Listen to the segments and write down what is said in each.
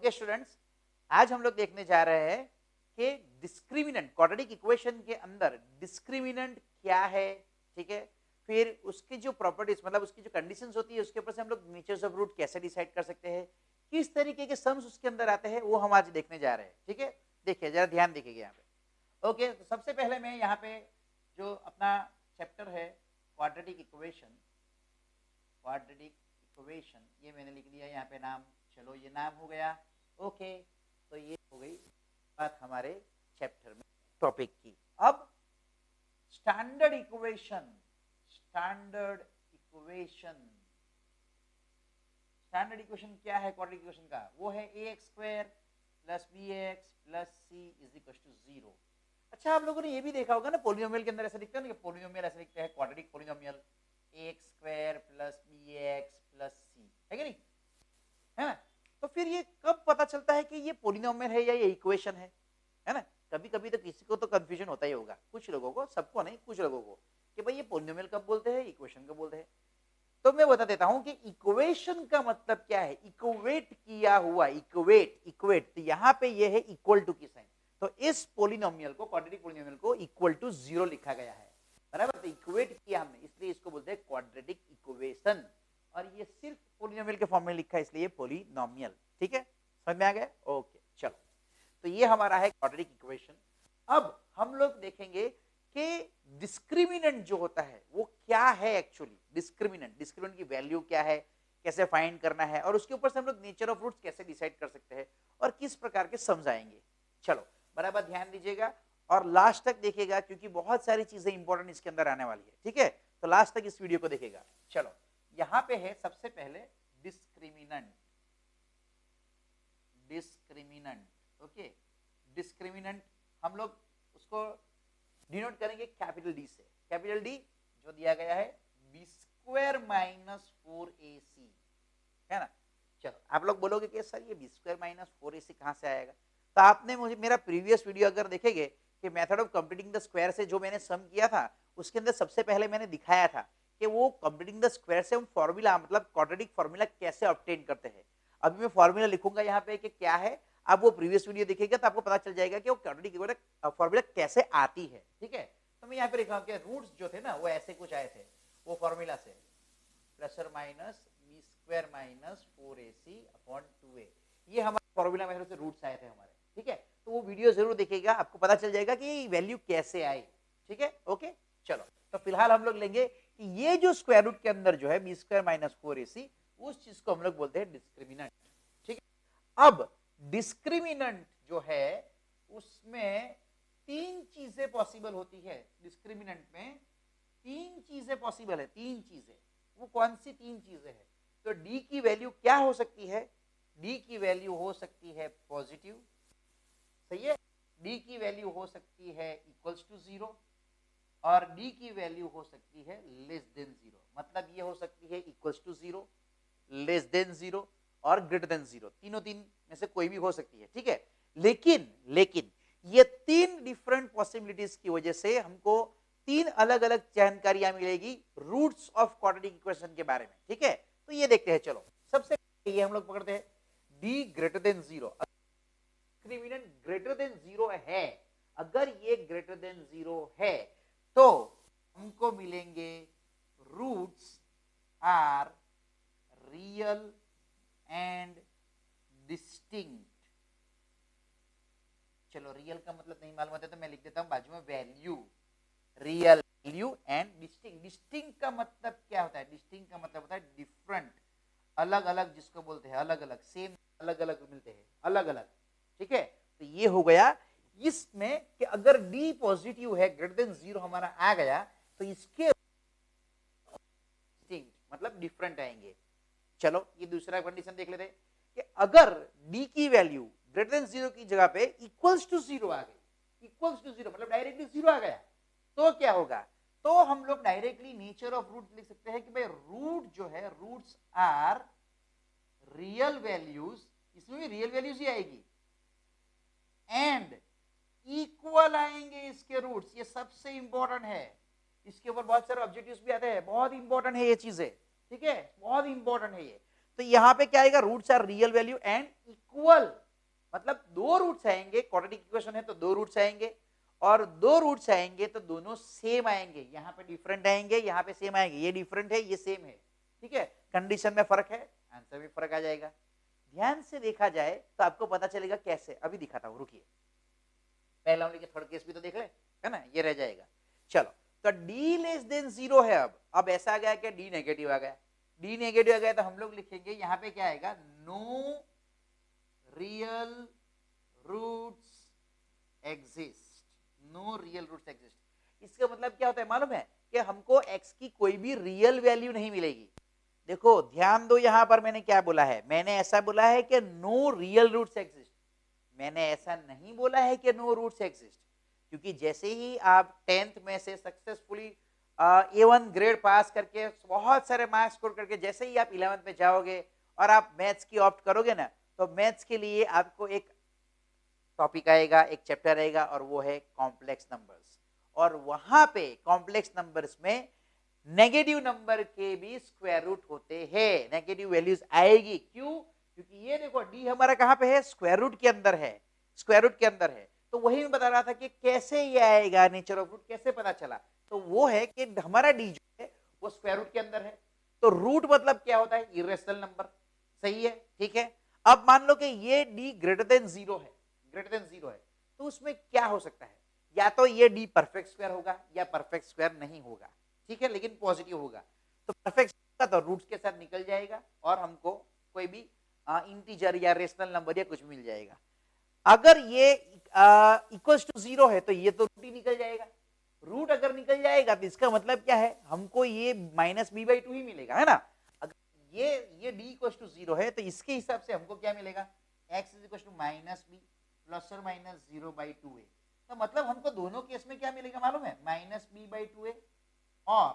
Okay students, आज हम लोग देखने जा रहे हैं कि डिस्क्रिमिनेंट, क्वाड्रेटिक इक्वेशन के अंदर डिस्क्रिमिनेंट क्या है, ठीक है। फिर उसकी जो प्रॉपर्टीज, मतलब उसकी जो कंडीशंस होती है, उसके ऊपर से हम लोग नेचर्स ऑफ रूट कैसे डिसाइड कर सकते हैं, किस तरीके के सम्स उसके अंदर आते हैं, वो हम आज देखने जा रहे हैं, ठीक है। देखिए जरा ध्यान देखिएगा यहाँ पे। ओके, तो सबसे पहले मैं यहाँ पे जो अपना चैप्टर है क्वाड्रेटिक इक्वेशन, ये मैंने लिख दिया यहाँ पे नाम। चलो ये नाम हो गया। ओके, तो ये हो गई बात हमारे चैप्टर में टॉपिक की। अब स्टैंडर्ड इक्वेशन क्या है क्वाड्रेटिक इक्वेशन का? वो है ax² + bx + c = 0। अच्छा, आप लोगों ने ये भी देखा होगा ना, पोलिनोमियल के अंदर ऐसा लिखते हैं ना कि पोलिनोमियल ऐसे लिखते हैं, quadratic polynomial ax² + bx + c, है कि नहीं, है ना। तो फिर ये कब पता चलता है कि ये पोलिनोमियल है या ये इक्वेशन है ना। कभी कभी तो किसी को तो कंफ्यूजन होता ही होगा, कुछ लोगों को, सबको नहीं, कुछ लोगों को, कि भाई ये पोलिनोमियल कब बोलते हैं, इक्वेशन कब बोलते हैं। तो मैं बता देता हूं कि इक्वेशन का मतलब क्या है, इक्वेट किया हुआ, इक्वेट, तो यहाँ पे ये है इक्वल टू की साइन, तो इस पोलिनोमियल को, क्वाड्रेटिक पोलिनोमियल को इक्वल टू 0 लिखा गया है, बराबर। तो इक्वेट किया हमने, इसलिए इसको बोलते हैं क्वाड्रेटिक इक्वेशन, और ये सिर्फ पोलिनोमियल के फॉर्म में लिखा है, इसलिए पोलिनोमियल, ठीक है, समझ में आ गया। ओके चलो, तो ये हमारा है क्वाड्रेटिक इक्वेशन। अब हम लोग देखेंगे कि डिस्क्रिमिनेंट जो होता है वो क्या है एक्चुअली, डिस्क्रिमिनेंट की वैल्यू क्या है, कैसे फाइंड करना है, और उसके ऊपर से हम लोग नेचर ऑफ रूट्स कैसे डिसाइड कर सकते हैं, और किस प्रकार के समझाएंगे। चलो बराबर ध्यान दीजिएगा और लास्ट तक देखिएगा, क्योंकि बहुत सारी चीजें इंपॉर्टेंट इसके अंदर आने वाली है, ठीक है। तो लास्ट तक इस वीडियो को देखिएगा। चलो यहां पे है सबसे पहले डिस्क्रिमिनेंट, ओके। डिस्क्रिमिनेंट हम लोग उसको डिनोट करेंगे कैपिटल डी से। कैपिटल डी जो दिया गया है b² - 4ac, है ना। चलो आप लोग बोलोगे कि सर ये b² - 4ac कहां से आएगा, तो आपने मुझे मेरा प्रीवियस वीडियो अगर देखेंगे कि method of computing the square से जो मैंने सम किया था, उसके अंदर सबसे पहले मैंने दिखाया था कि वो कंप्यूटिंग द स्क्वायर से हम फॉर्मूला, मतलब क्वाड्रेटिक फॉर्मूला कैसे ऑब्टेन करते हैं। अभी मैं फॉर्मूला लिखूंगा यहाँ पे कि क्या है, आप वो प्रीवियस वीडियो देखिएगा तो आपको पता चल जाएगा कि वो क्वाड्रेटिक फॉर्मूला कैसे आती है, ठीक है। तो मैं यहाँ पे लिखा हूँ कि रूट्स जो थे ना वो ऐसे कुछ आए थे, वो फॉर्मूला से ±b² - 4ac/2a, ये हमारे फॉर्मूला मेथड से रूट्स आए थे हमारे, ठीक है। तो वो वीडियो जरूर देखिएगा, आपको पता चल जाएगा कि वैल्यू कैसे आई, ठीक है। ओके चलो, तो फिलहाल हम लोग लेंगे कि ये जो स्क्वायर रूट के अंदर जो है b² - 4ac, उस चीज को हम लोग बोलते हैं डिस्क्रिमिनेंट, ठीक है। अब डिस्क्रिमिनेंट जो है उसमें तीन चीजें पॉसिबल होती है, डिस्क्रिमिनेंट में तीन चीजें पॉसिबल है, तीन चीजें। वो कौन सी तीन चीजें हैं? तो डी की वैल्यू क्या हो सकती है? डी की वैल्यू हो सकती है पॉजिटिव, सही है। डी की वैल्यू हो सकती है इक्वल्स टू 0, और डी की वैल्यू हो सकती है लेस देन 0, मतलब ये हो सकती है इक्वल्स टू 0, लेस देन 0 और ग्रेटर देन 0, तीनों तीन में से कोई भी हो सकती है, ठीक है। लेकिन ये तीन डिफरेंट पॉसिबिलिटीज की वजह से हमको तीन अलग अलग जानकारियां मिलेगी रूट्स ऑफ क्वाड्रेटिक इक्वेशन के बारे में, ठीक है। तो ये देखते हैं, चलो सबसे ये हम लोग पकड़ते हैं D greater than 0, discriminant greater than 0 है, अगर ये ग्रेटर देन 0 है तो हमको मिलेंगे roots are real and distinct. चलो रियल का मतलब नहीं मालूम होता तो मैं लिख देता हूं बाजू में value, real value and distinct. Distinct का मतलब क्या होता है? डिस्टिंक्ट का मतलब होता है डिफरेंट, अलग अलग, जिसको बोलते हैं अलग अलग, सेम अलग अलग मिलते हैं, अलग अलग, ठीक है। तो ये हो गया इसमें कि अगर डी पॉजिटिव है, ग्रेटर देन 0 हमारा आ गया, तो इसके डिस्टिंक्ट मतलब डिफरेंट आएंगे। चलो ये दूसरा कंडीशन देख लेते हैं कि अगर डी की वैल्यू ग्रेटर देन 0 की जगह पे इक्वल्स टू 0 आ गई, इक्वल्स टू 0 मतलब डायरेक्टली 0 आ गया, तो क्या होगा? तो हम लोग डायरेक्टली नेचर ऑफ रूट लिख सकते हैं कि भाई रूट जो है, रूट्स आर रियल वैल्यूज, इसमें भी रियल वैल्यूज ही आएगी, एंड इक्वल आएंगे इसके रूट्स। ये सबसे इंपॉर्टेंट है, इसके ऊपर बहुत सारे ऑब्जेक्टिव्स भी आते हैं, बहुत इंपॉर्टेंट है ये चीजें, ठीक है, बहुत इंपॉर्टेंट है ये। तो यहाँ पे क्या आएगा, roots are real value and equal, मतलब दो रूट्स आएंगे, क्वाड्रेटिक इक्वेशन है तो दो रूट्स आएंगे, और दो रूट्स आएंगे तो दोनों सेम आएंगे, यहाँ पे डिफरेंट आएंगे, यहाँ पे सेम आएंगे, ये डिफरेंट है ये सेम है, ठीक है, कंडीशन में फर्क है, आंसर में फर्क आ जाएगा। ध्यान से देखा जाए तो आपको पता चलेगा कैसे, अभी दिखाता हूँ, रुकिए, पहला हम थर्ड केस भी तो देख ले, है ना, ये रह जाएगा। चलो, तो d लेस देन 0 है, अब ऐसा आ गया कि d नेगेटिव आ गया, d नेगेटिव आ गया तो हम लोग लिखेंगे यहाँ पे क्या आएगा, no real roots exist, no real roots exist. इसका मतलब क्या होता है मालूम है, कि हमको x की कोई भी रियल वैल्यू नहीं मिलेगी। देखो ध्यान दो, यहां पर मैंने क्या बोला है, मैंने ऐसा बोला है कि नो रियल रूट्स एग्जिस्ट, मैंने ऐसा नहीं बोला है कि नो रूट्स एग्जिस्ट, क्योंकि जैसे ही आप 10th में से सक्सेसफुली A1 ग्रेड पास करके बहुत सारे मार्क्स स्कोर करके जैसे ही आप 11th में जाओगे और आप मैथ्स की ऑप्ट करोगे ना, तो मैथ्स के लिए आपको एक टॉपिक आएगा, एक चैप्टर आएगा, और वो है कॉम्प्लेक्स नंबर्स, और वहां पे कॉम्प्लेक्स नंबर्स में नेगेटिव नंबर के भी स्क्वायर रूट होते हैं, नेगेटिव वैल्यूज आएगी, क्यों, क्योंकि ये देखो डी हमारा कहां पे है, स्क्वायर रूट के अंदर है, स्क्वायर रूट के अंदर है, तो वही मैं बता रहा था कि कैसे ये आएगा, नेचर ऑफ रूट कैसे पता चला, तो वो है कि हमारा डी जो है वो स्क्वायर रूट के अंदर है, तो रूट मतलब क्या होता है, इरेशनल नंबर, सही है, ठीक है। अब मान लो कि ये डी ग्रेटर देन 0 है, ग्रेटर देन 0 है, तो उसमें क्या हो सकता है, या तो ये डी परफेक्ट स्क्वायर होगा या परफेक्ट स्क्वायर नहीं होगा, ठीक है, लेकिन पॉजिटिव होगा, तो परफेक्ट का तो रूट्स के साथ निकल जाएगा और हमको कोई भी इंटीजर या रेशनल नंबर या कुछ मिल जाएगा। अगर ये इक्वल्स टू 0 है तो ये तो रूट ही निकल जाएगा, रूट अगर निकल जाएगा तो इसका मतलब क्या है, हमको ये -b/2 ही मिलेगा, है ना। अगर ये d इक्वल्स टू 0 है तो इसके हिसाब से हमको क्या मिलेगा, x is equals to -b plus और माइनस 0/2a, तो मतलब हमको दोनों केस में क्या मिलेगा मालूम है, -b/2a और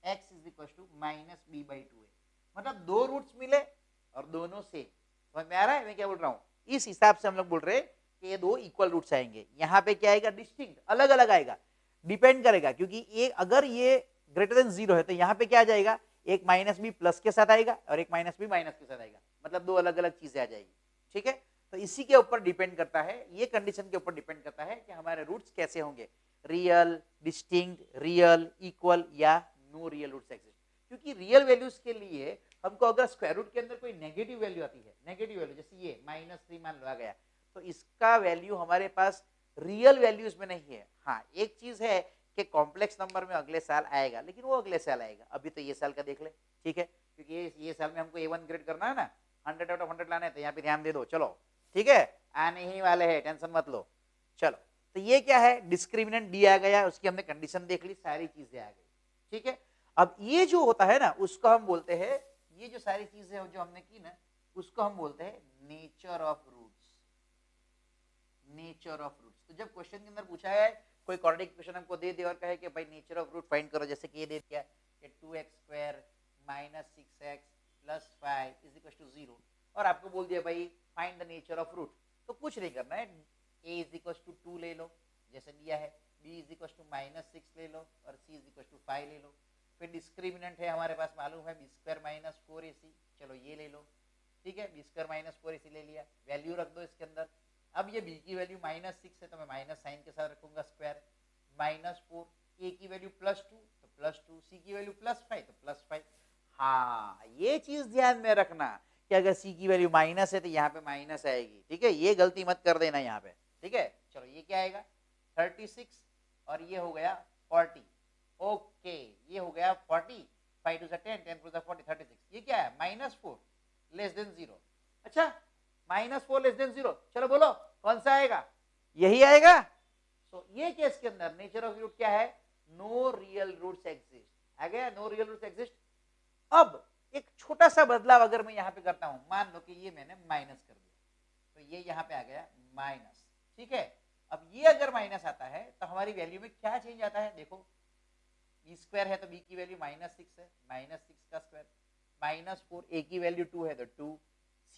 x is equal to -b/2a, मतलब दो रूट्स मिले और दोनों सेम, समझ में आ रहा है मैं क्या बोल रहा हूँ। इस हिसाब से हम लोग बोल रहे हैं कि ये दो इक्वल रूट्स आएंगे, यहाँ पे क्या आएगा, डिस्टिंक्ट, अलग अलग आएगा, डिपेंड करेगा, क्योंकि एक अगर ये ग्रेटर देन 0 है तो यहाँ पे क्या आ जाएगा, एक -b प्लस के साथ आएगा और एक -b माइनस के साथ आएगा, मतलब दो अलग अलग चीजें आ जाएगी, ठीक है। तो इसी के ऊपर डिपेंड करता है, ये कंडीशन के ऊपर डिपेंड करता है कि हमारे रूट्स कैसे होंगे, रियल, डिस्टिंक्ट, रियल, इक्वल या नो रियल रूट्स एग्जिस्ट, क्योंकि रियल वैल्यूज के लिए हमको अगर स्क्वायर रूट के अंदर कोई नेगेटिव वैल्यू आती है, नेगेटिव वैल्यू जैसे ये -3 मान लो आ गया, तो इसका वैल्यू हमारे पास रियल वैल्यूज में नहीं है। हाँ एक चीज है कि कॉम्प्लेक्स नंबर में अगले साल आएगा, लेकिन वो अगले साल आएगा, अभी तो ये साल का देख ले, ठीक है, क्योंकि ये साल में हमको A1 ग्रेड करना है ना, 100 आउट ऑफ 100 लाना है, तो यहाँ पे ध्यान दे दो, चलो ठीक है, आने ही वाले हैं, टेंशन मत लो। चलो, तो ये क्या है, डिस्क्रिमिनेंट डी आ गया, उसकी हमने कंडीशन देख ली, सारी चीजें आ गई, ठीक है। अब ये जो होता है ना, उसको हम बोलते हैं, ये जो सारी चीजें जो हमने की ना, उसको हम बोलते हैं nature of roots, nature of roots. तो जब क्वेश्चन के अंदर पूछा है, कोई क्वाड्रेटिक इक्वेशन हमको दे दे और कहे कि भाई नेचर ऑफ रूट फाइंड करो, जैसे कि ये दे दिया कि 2x² - 6x + 5 = 0, और आपको बोल दिया भाई find the nature of root, तो कुछ नहीं करना है, a = 2 ले लो जैसे दिया है, b = -6 ले लो और c = 5 ले लो, फिर डिस्क्रिमिनेंट है हमारे पास मालूम है b² - 4ac, चलो ये ले लो, ठीक है, b² - 4ac ले लिया, वैल्यू रख दो इसके अंदर। अब ये b की वैल्यू -6 है तो मैं माइनस साइन के साथ रखूंगा स्क्वायर, -4, a की वैल्यू +2 तो +2, c की वैल्यू +5 तो +5। हाँ ये चीज ध्यान में रखना कि अगर c की वैल्यू माइनस है तो यहाँ पे माइनस आएगी, ठीक है, ये गलती मत कर देना यहाँ पे, ठीक है। चलो ये क्या आएगा 36 और ये हो गया 40, ओके ये हो गया 40, 5 2 10, 10 4 40, 36, ये क्या है -4 < 0। अच्छा -4 < 0, चलो बोलो कौन सा आएगा, यही आएगा। तो ये केस के अंदर नेचर ऑफ रूट क्या है, नो रियल रूट्स एग्जिस्ट, आ गया, नो रियल रूट्स एग्जिस्ट। अब एक छोटा सा बदलाव अगर मैं यहाँ पे करता हूं, मान लो कि ये मैंने माइनस कर दिया, तो ये यहाँ पे आ गया माइनस, ठीक है। अब ये अगर माइनस आता है तो हमारी वैल्यू में क्या चेंज आता है, देखो b² है तो b की वैल्यू -6 है, -6 का स्क्वायर, -4, a की वैल्यू 2 है तो 2,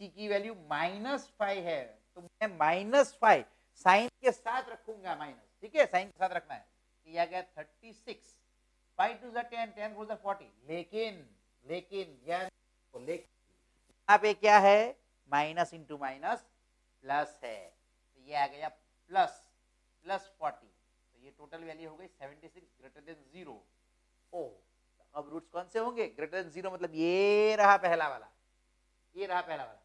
c की वैल्यू -5 है तो मैं -5 साइन के साथ रखूंगा माइनस, ठीक है, साइन के साथ रखना है, ये आ गया 36, 5 2 10, 10 4 40, लेकिन यहाँ पे क्या है, माइनस इंटू माइनस प्लस है, तो ये आ गया प्लस प्लस 40, तो ये टोटल वैल्यू हो गई 76 ग्रेटर देन 0। ओ अब रूट्स कौन से होंगे, ग्रेटर देन 0 मतलब ये रहा पहला वाला, ये रहा पहला वाला,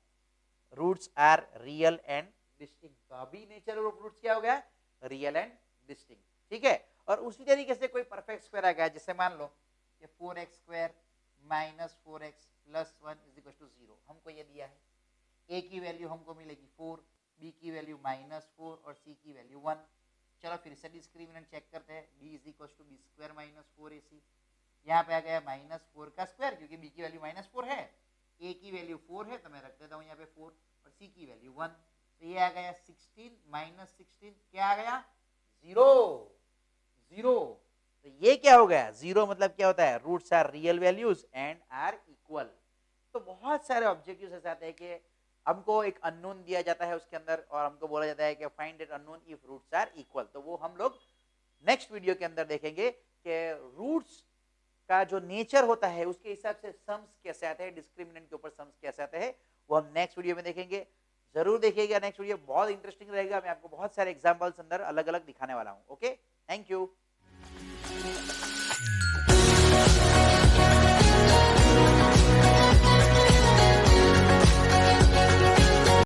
roots are real and distinct. तो अभी नेचर ऑफ रूट्स क्या हो गया, रियल एंड डिस्टिंक्ट, ठीक है। और उसी तरीके से कोई परफेक्ट स्क्वायर आ गया, जैसे मान लो कि 4x square minus 4x plus 1 is equal to 0, हमको ये दिया है, a की वैल्यू हमको मिलेगी 4, b की वैल्यू माइनस 4 और c की वैल्यू 1। चलो फिर से डिस्क्रिमिनेंट चेक करते हैं, b is equal to B square minus 4ac, यहाँ पे आ गया माइनस 4 का स्क्वायर, क्योंकि b की वैल्यू माइनस 4 है, a की वैल्यू 4 है, तो मैं रख देता हूँ यहाँ पे 4 और c की वैल्यू 1, तो ये आ गया 16 माइनस 16, क्या आ गया 0, 0। तो ये क्या हो गया, 0 मतलब क्या होता है, roots are real values and are equal. तो बहुत सारे ऑब्जेक्टिव्स ऐसे आते हैं कि हमको एक अननोन दिया जाता है उसके अंदर और हमको बोला जाता है कि find that unknown if roots are equal. तो वो हम लोग नेक्स्ट वीडियो के अंदर देखेंगे कि रूट्स का जो नेचर होता है उसके हिसाब से सम्स कैसे आते हैं, डिस्क्रिमिनेंट के ऊपर सम्स कैसे आते हैं, वो हम नेक्स्ट वीडियो में देखेंगे। जरूर देखिएगा नेक्स्ट वीडियो, बहुत इंटरेस्टिंग रहेगा। मैं आपको बहुत सारे एग्जांपल्स अंदर अलग अलग दिखाने वाला हूं। Okay, thank you.